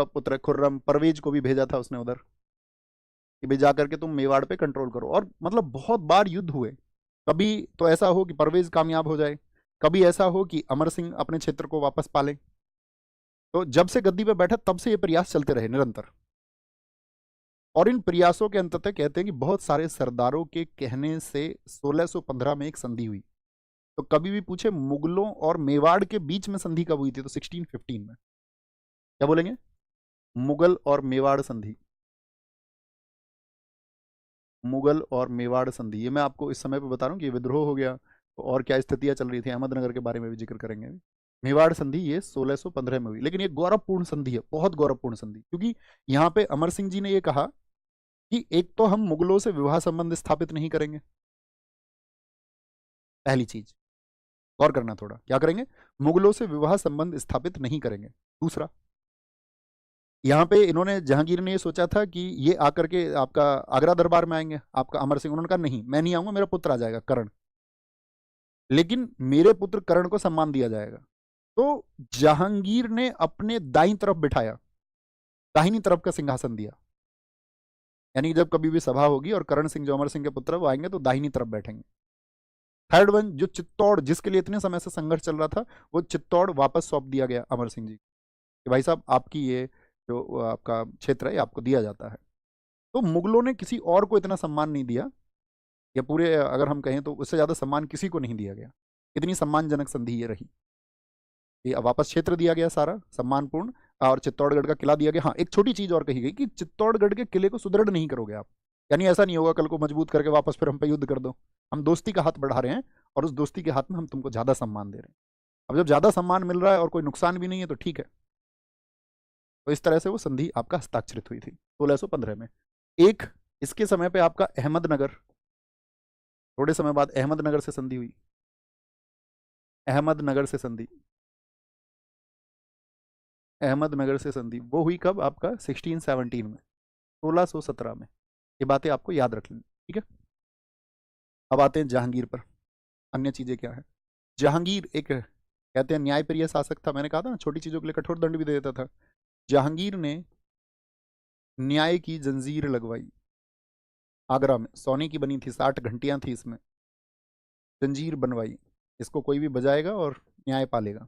पुत्र खुर्रम, परवेज को भी भेजा था उसने उधर कि भाई जाकर के तुम मेवाड़ पे कंट्रोल करो। और मतलब बहुत बार युद्ध हुए। कभी तो ऐसा हो कि परवेज कामयाब हो जाए, कभी ऐसा हो कि अमर सिंह अपने क्षेत्र को वापस पाले। तो जब से गद्दी पे बैठा तब से ये प्रयास चलते रहे निरंतर। और इन प्रयासों के अंततः कहते हैं कि बहुत सारे सरदारों के कहने से 1615 में एक संधि हुई। तो कभी भी पूछे मुगलों और मेवाड़ के बीच में संधि कब हुई थी, तो 1615 में। क्या बोलेंगे? मुगल और मेवाड़ संधि। मुगल और मेवाड़ संधि, ये मैं आपको इस समय पे बता रहा हूँ कि ये विद्रोह हो गया तो और क्या स्थितियां चल रही थी, अहमदनगर के बारे में भी जिक्र करेंगे। मेवाड़ संधि ये 1615 में हुई, लेकिन ये गौरवपूर्ण संधि है, बहुत गौरवपूर्ण संधि, क्योंकि यहाँ पे अमर सिंह जी ने ये कहा कि एक तो हम मुगलों से विवाह संबंध स्थापित नहीं करेंगे, पहली चीज, गौर करना थोड़ा, क्या करेंगे? मुगलों से विवाह संबंध स्थापित नहीं करेंगे। दूसरा, यहाँ पे इन्होंने, जहांगीर ने ये सोचा था कि ये आकर के आपका आगरा दरबार में आएंगे, आपका अमर सिंह, उन्होंने कहा नहीं मैं नहीं आऊंगा, मेरा पुत्र आ जाएगा कर्ण, लेकिन मेरे पुत्र कर्ण को सम्मान दिया जाएगा। तो जहांगीर ने अपने दाईं तरफ बिठाया, दाहिनी तरफ का सिंहासन दिया, यानी कि जब कभी भी सभा होगी और करण सिंह जो अमर सिंह के पुत्र वो आएंगे तो दाहिनी तरफ बैठेंगे। थर्ड वन, जो चित्तौड़ जिसके लिए इतने समय से संघर्ष चल रहा था, वो चित्तौड़ वापस सौंप दिया गया अमर सिंह जी कि भाई साहब आपकी ये जो आपका क्षेत्र है ये आपको दिया जाता है। तो मुगलों ने किसी और को इतना सम्मान नहीं दिया, या पूरे अगर हम कहें तो उससे ज्यादा सम्मान किसी को नहीं दिया गया। इतनी सम्मानजनक संधि ये रही। ये वापस क्षेत्र दिया गया सारा सम्मानपूर्ण, और चित्तौड़गढ़ का किला दिया गया। हाँ, एक छोटी चीज और कही गई कि चित्तौड़गढ़ के किले को सुदृढ़ नहीं करोगे आप, यानी ऐसा नहीं होगा कल को मजबूत करके वापस फिर हम पे युद्ध कर दो। हम दोस्ती का हाथ बढ़ा रहे हैं और उस दोस्ती के हाथ में हम तुमको ज्यादा सम्मान दे रहे हैं। अब जब ज्यादा सम्मान मिल रहा है और कोई नुकसान भी नहीं है तो ठीक है। तो इस तरह से वो संधि आपका हस्ताक्षरित हुई थी 1615 में। एक इसके समय पे आपका अहमदनगर, थोड़े समय बाद अहमदनगर से संधि हुई। अहमदनगर से संधि, अहमदनगर से संधि वो हुई कब? आपका 1617 में, 1617 में। ये बातें आपको याद रख लेनी, ठीक है। अब आते हैं जहांगीर पर। अन्य चीजें क्या है? जहांगीर एक कहते हैं न्यायप्रिय शासक था, मैंने कहा था ना छोटी चीजों के लिए कठोर दंड भी दे देता था। जहांगीर ने न्याय की जंजीर लगवाई आगरा में, सोने की बनी थी, 60 घंटियां थी इसमें, जंजीर बनवाई, इसको कोई भी बजाएगा और न्याय पालेगा।